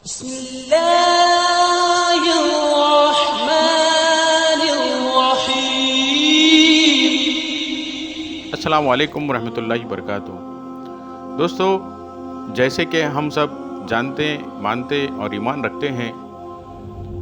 بسم اللہ الرحمن الرحیم۔ السلام علیکم ورحمۃ اللہ وبرکاتہ۔ دوستو، جیسے کہ ہم سب جانتے، مانتے اور ایمان رکھتے ہیں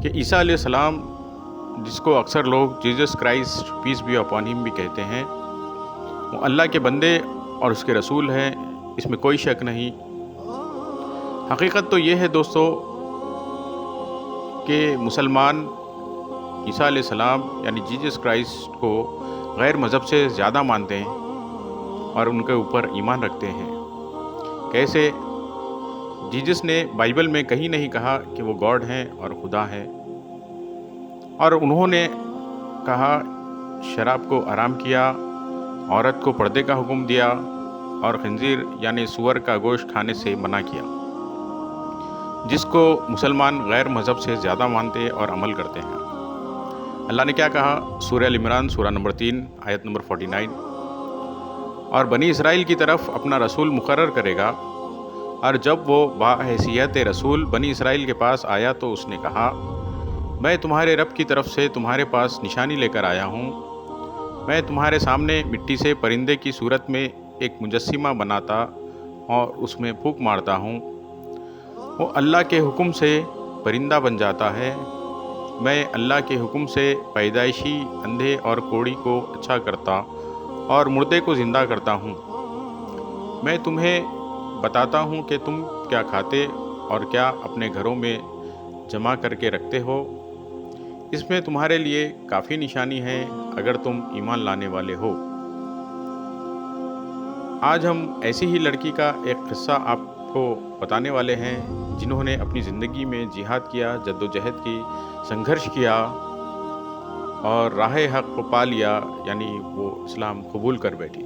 کہ عیسیٰ علیہ السلام، جس کو اکثر لوگ Jesus Christ peace be upon ہم بھی کہتے ہیں، وہ اللہ کے بندے اور اس کے رسول ہیں، اس میں کوئی شک نہیں۔ حقیقت تو یہ ہے دوستو کہ مسلمان عیسیٰ علیہ السلام یعنی جیزس کرائسٹ کو غیر مذہب سے زیادہ مانتے ہیں اور ان کے اوپر ایمان رکھتے ہیں۔ کیسے؟ جیزس نے بائبل میں کہیں نہیں کہا کہ وہ گاڈ ہیں اور خدا ہیں، اور انہوں نے کہا شراب کو حرام کیا، عورت کو پردے کا حکم دیا اور خنزیر یعنی سور کا گوشت کھانے سے منع کیا، جس کو مسلمان غیر مذہب سے زیادہ مانتے اور عمل کرتے ہیں۔ اللہ نے کیا کہا؟ سورہ ال عمران سورہ نمبر 3 آیت نمبر 49، اور بنی اسرائیل کی طرف اپنا رسول مقرر کرے گا، اور جب وہ باحیثیت رسول بنی اسرائیل کے پاس آیا تو اس نے کہا، میں تمہارے رب کی طرف سے تمہارے پاس نشانی لے کر آیا ہوں۔ میں تمہارے سامنے مٹی سے پرندے کی صورت میں ایک مجسمہ بناتا اور اس میں پھونک مارتا ہوں، وہ اللہ کے حکم سے پرندہ بن جاتا ہے۔ میں اللہ کے حکم سے پیدائشی اندھے اور کوڑی کو اچھا کرتا اور مردے کو زندہ کرتا ہوں۔ میں تمہیں بتاتا ہوں کہ تم کیا کھاتے اور کیا اپنے گھروں میں جمع کر کے رکھتے ہو۔ اس میں تمہارے لیے کافی نشانی ہے اگر تم ایمان لانے والے ہو۔ آج ہم ایسی ہی لڑکی کا ایک قصہ آپ کو بتانے والے ہیں، جنہوں نے اپنی زندگی میں جہاد کیا، جد و جہد کی، سنگھرش کیا اور راہ حق کو پا لیا، یعنی وہ اسلام قبول کر بیٹھی۔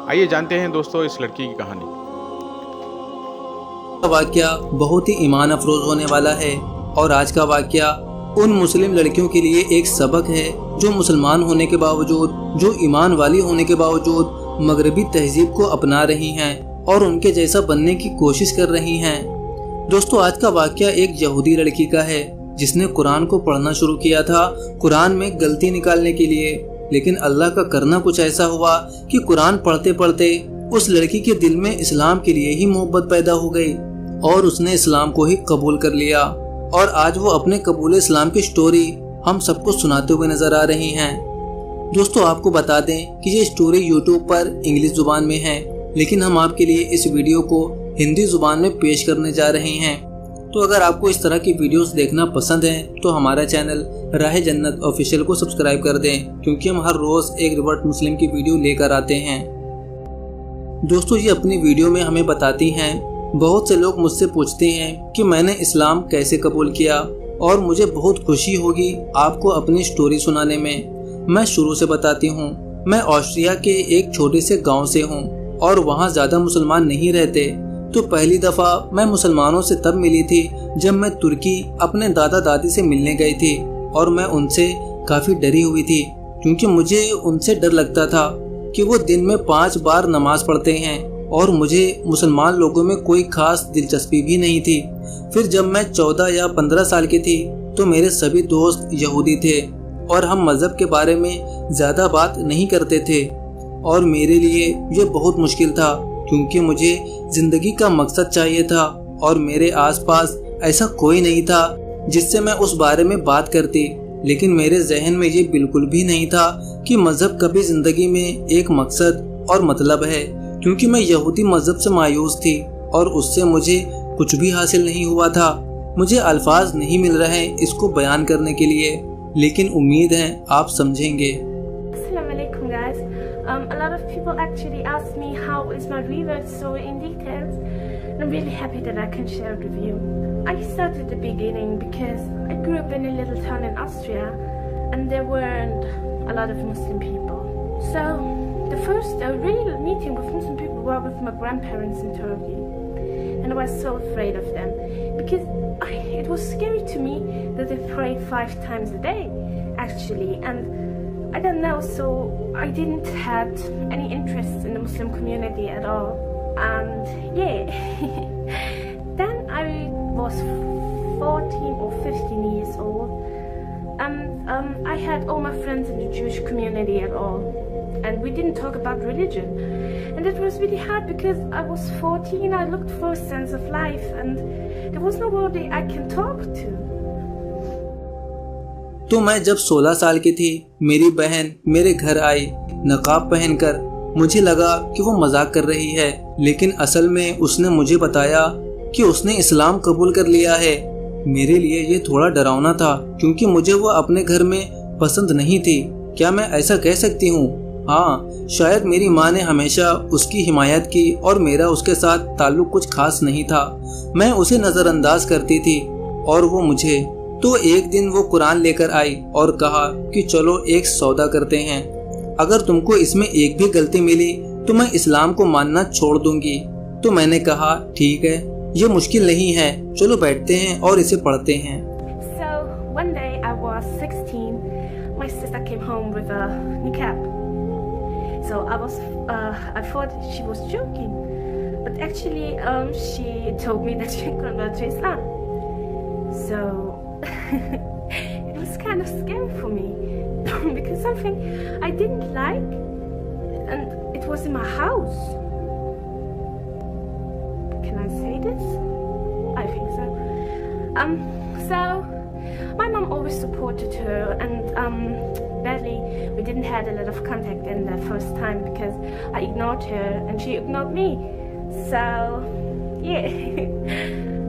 آئیے جانتے ہیں دوستو اس لڑکی کی کہانی۔ واقعہ بہت ہی ایمان افروز ہونے والا ہے، اور آج کا واقعہ ان مسلم لڑکیوں کے لیے ایک سبق ہے جو مسلمان ہونے کے باوجود، جو ایمان والی ہونے کے باوجود مغربی تہذیب کو اپنا رہی ہیں اور ان کے جیسا بننے کی کوشش کر رہی ہیں۔ دوستو، آج کا واقعہ ایک یہودی لڑکی کا ہے جس نے قرآن کو پڑھنا شروع کیا تھا قرآن میں غلطی نکالنے کے لیے، لیکن اللہ کا کرنا کچھ ایسا ہوا کہ قرآن پڑھتے پڑھتے اس لڑکی کے دل میں اسلام کے لیے ہی محبت پیدا ہو گئی اور اس نے اسلام کو ہی قبول کر لیا، اور آج وہ اپنے قبول اسلام کی سٹوری ہم سب کو سناتے ہوئے نظر آ رہی ہیں۔ دوستو، آپ کو بتا دیں کہ یہ سٹوری یوٹیوب پر انگلش زبان میں ہے، لیکن ہم آپ کے لیے اس ویڈیو کو ہندی زبان میں پیش کرنے جا رہے ہیں۔ تو اگر آپ کو اس طرح کی ویڈیوز دیکھنا پسند ہیں تو ہمارا چینل راہ جنت آفیشیل کو سبسکرائب کر دیں، کیونکہ ہم ہر روز ایک ریورٹ مسلم کی ویڈیو لے کر آتے ہیں۔ دوستو، یہ اپنی ویڈیو میں ہمیں بتاتی ہیں، بہت سے لوگ مجھ سے پوچھتے ہیں کہ میں نے اسلام کیسے قبول کیا، اور مجھے بہت خوشی ہوگی آپ کو اپنی سٹوری سنانے میں۔ میں شروع سے بتاتی ہوں۔ میں آسٹریا کے ایک چھوٹے سے گاؤں سے ہوں اور وہاں زیادہ مسلمان نہیں رہتے، تو پہلی دفعہ میں مسلمانوں سے تب ملی تھی جب میں ترکی اپنے دادا دادی سے ملنے گئی تھی، اور میں ان سے کافی ڈری ہوئی تھی کیونکہ مجھے ان سے ڈر لگتا تھا کہ وہ دن میں 5 بار نماز پڑھتے ہیں، اور مجھے مسلمان لوگوں میں کوئی خاص دلچسپی بھی نہیں تھی۔ پھر جب میں 14 یا 15 سال کی تھی تو میرے سبھی دوست یہودی تھے اور ہم مذہب کے بارے میں زیادہ بات نہیں کرتے تھے، اور میرے لیے یہ بہت مشکل تھا کیونکہ مجھے زندگی کا مقصد چاہیے تھا، اور میرے آس پاس ایسا کوئی نہیں تھا جس سے میں اس بارے میں بات کرتی۔ لیکن میرے ذہن میں یہ بالکل بھی نہیں تھا کہ مذہب کبھی زندگی میں ایک مقصد اور مطلب ہے، کیونکہ میں یہودی مذہب سے مایوس تھی اور اس سے مجھے کچھ بھی حاصل نہیں ہوا تھا۔ مجھے الفاظ نہیں مل رہے اس کو بیان کرنے کے لیے، لیکن امید ہے آپ سمجھیں گے۔ Assalamu alaikum guys. A lot of people actually ask me how is my revert story in details, and I'm really happy that I can share it with you. I started at the beginning because I grew up in a little town in Austria and there weren't a lot of Muslim people. So the first real meeting with Muslim people were with my grandparents in Turkey, and I was so afraid of them because it was scary to me that they prayed 5 times a day actually, and I don't know, so I didn't have any interest in the Muslim community at all, and yeah then I was I had all my friends in the Jewish community at all, and we didn't talk about religion, and it was really hard because I was 14. I looked for a sense of life, and there was nobody I can talk to. تو میں جب 16 سال کی تھی میری بہن میرے گھر آئی نقاب پہن کر. مجھے لگا کہ وہ مذاق کر رہی ہے، لیکن اصل میں اس نے مجھے بتایا کہ اس نے اسلام قبول کر لیا ہے. میرے لیے یہ تھوڑا ڈراؤنا تھا کیونکہ مجھے وہ اپنے گھر میں پسند نہیں تھی. کیا میں ایسا کہہ سکتی ہوں؟ ہاں، شاید میری ماں نے ہمیشہ اس کی حمایت کی اور میرا اس کے ساتھ تعلق کچھ خاص نہیں تھا. میں اسے نظر انداز کرتی تھی اور وہ مجھے. تو ایک دن وہ قرآن لے کر آئی اور کہا کہ چلو ایک سودا کرتے ہیں. اگر تم کو اس میں ایک بھی غلطی ملی تو میں اسلام کو ماننا چھوڑ دوں گی. تو میں نے کہا ٹھیک ہے، یہ مشکل نہیں ہے، چلو بیٹھتے ہیں اور اسے پڑھتے ہیں. So one day I was 16. My sister came home with a niqab. So I thought she was joking, but actually she told me that she converted to Islam. So it was kind of scary for me because something I didn't like, and it was in my house. Can I say this? I think so. So my mom always supported her, and badly we didn't have a lot of contact in the first time because I ignored her and she ignored me. So yeah.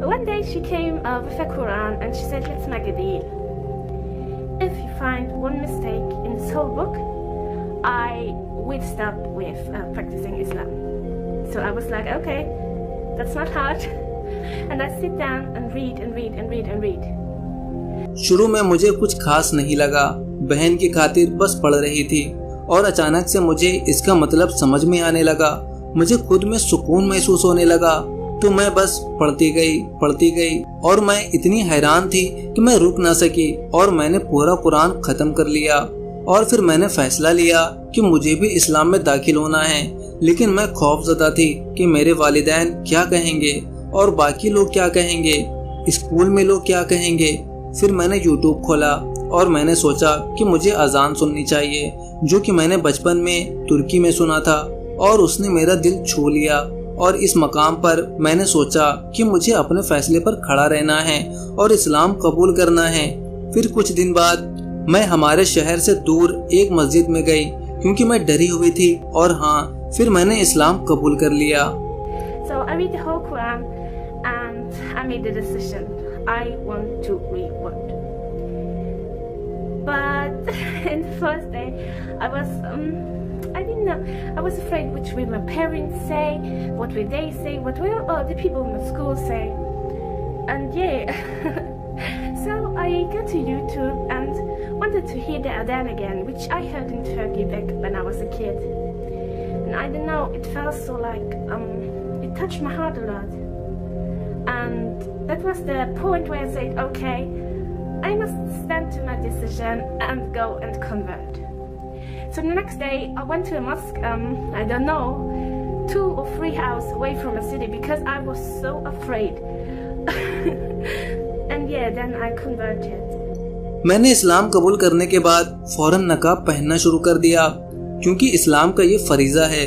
One day she came with a Quran and she said, let's make a deal. If you find one mistake in this whole book, I will stop with practicing Islam. So I was like, okay, that's not hard. And I sit down and read and read and read and read. شروع میں مجھے کچھ خاص نہیں لگا، بہن کی خاطر بس پڑھ رہی تھی، اور اچانک سے مجھے اس کا مطلب سمجھ میں آنے لگا. مجھے خود میں سکون محسوس ہونے لگا. تو میں بس پڑھتی گئی اور میں اتنی حیران تھی کہ میں رک نہ سکی اور میں نے پورا قرآن ختم کر لیا. اور پھر میں نے فیصلہ لیا کہ مجھے بھی اسلام میں داخل ہونا ہے. لیکن میں خوف زدہ تھی کہ میرے والدین کیا کہیں گے اور باقی لوگ کیا کہیں گے، اسکول میں لوگ کیا کہیں گے. پھر میں نے یوٹیوب کھولا اور میں نے سوچا کہ مجھے اذان سننی چاہیے، جو کہ میں نے بچپن میں ترکی میں سنا تھا، اور اس نے میرا دل چھو لیا. اور اس مقام پر میں نے سوچا کہ مجھے اپنے فیصلے پر کھڑا رہنا ہے اور اسلام قبول کرنا ہے. پھر کچھ دن بعد میں ہمارے شہر سے دور ایک مسجد میں گئی کیونکہ میں ڈری ہوئی تھی، اور ہاں پھر میں نے اسلام قبول کر لیا. So I read the whole Quran and I made the decision. I want to reward. But in the first day I didn't know. I was afraid which will my parents say, what will they say, what will the people in the school say. And yeah, so I got to YouTube and wanted to hear the Adhan again, which I heard in Turkey back when I was a kid. And I don't know, it felt so like, it touched my heart a lot. And that was the point where I said, okay, I must stand to my decision and go and convert. So the next day I went to a mosque, I don't know, 2 or 3 hours away from the city because I was so afraid. And yeah, then I converted. میں نے اسلام قبول کرنے کے بعد فوراً نقاب پہننا شروع کر دیا کیونکہ اسلام کا یہ فریضہ ہے.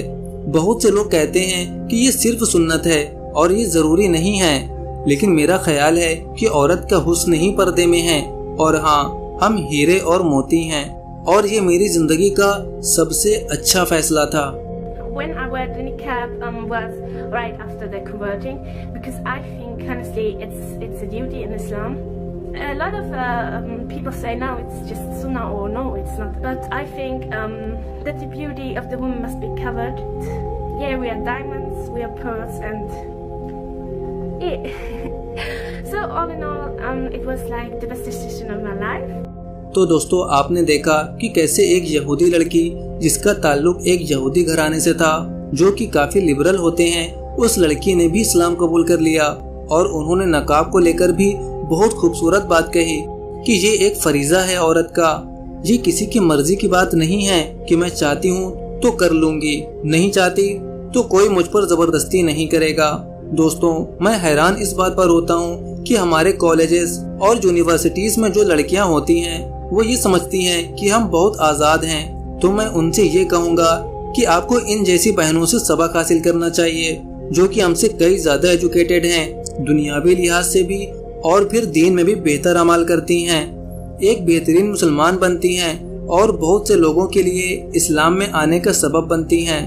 بہت سے لوگ کہتے ہیں کہ یہ صرف سنت ہے اور یہ ضروری نہیں ہے، لیکن میرا خیال ہے کہ عورت کا حسن ہی پردے میں ہے، اور ہاں ہم ہیرے اور موتی ہیں، اور یہ میری زندگی کا سب سے اچھا فیصلہ تھا. When I wore the niqab was right after the converting, because I think honestly it's a duty in Islam. A lot of people say no, it's just sunnah, or no, it's not. But I think that the beauty of the woman must be covered. Yeah, we are diamonds, we are pearls, and yeah. So all in all, it was like the best decision of my life. تو دوستو، آپ نے دیکھا کہ کیسے ایک یہودی لڑکی جس کا تعلق ایک یہودی گھرانے سے تھا جو کہ کافی لبرل ہوتے ہیں، اس لڑکی نے بھی اسلام قبول کر لیا، اور انہوں نے نقاب کو لے کر بھی بہت خوبصورت بات کہی کہ یہ ایک فریضہ ہے عورت کا. یہ کسی کی مرضی کی بات نہیں ہے کہ میں چاہتی ہوں تو کر لوں گی، نہیں چاہتی تو کوئی مجھ پر زبردستی نہیں کرے گا. دوستوں، میں حیران اس بات پر ہوتا ہوں کہ ہمارے کالجز اور یونیورسٹیز میں جو لڑکیاں ہوتی ہیں وہ یہ سمجھتی ہیں کہ ہم بہت آزاد ہیں، تو میں ان سے یہ کہوں گا کہ آپ کو ان جیسی بہنوں سے سبق حاصل کرنا چاہیے جو کہ ہم سے کئی زیادہ ایجوکیٹڈ ہیں، دنیاوی لحاظ سے بھی اور پھر دین میں بھی بہتر عمل کرتی ہیں، ایک بہترین مسلمان بنتی ہیں اور بہت سے لوگوں کے لیے اسلام میں آنے کا سبب بنتی ہیں۔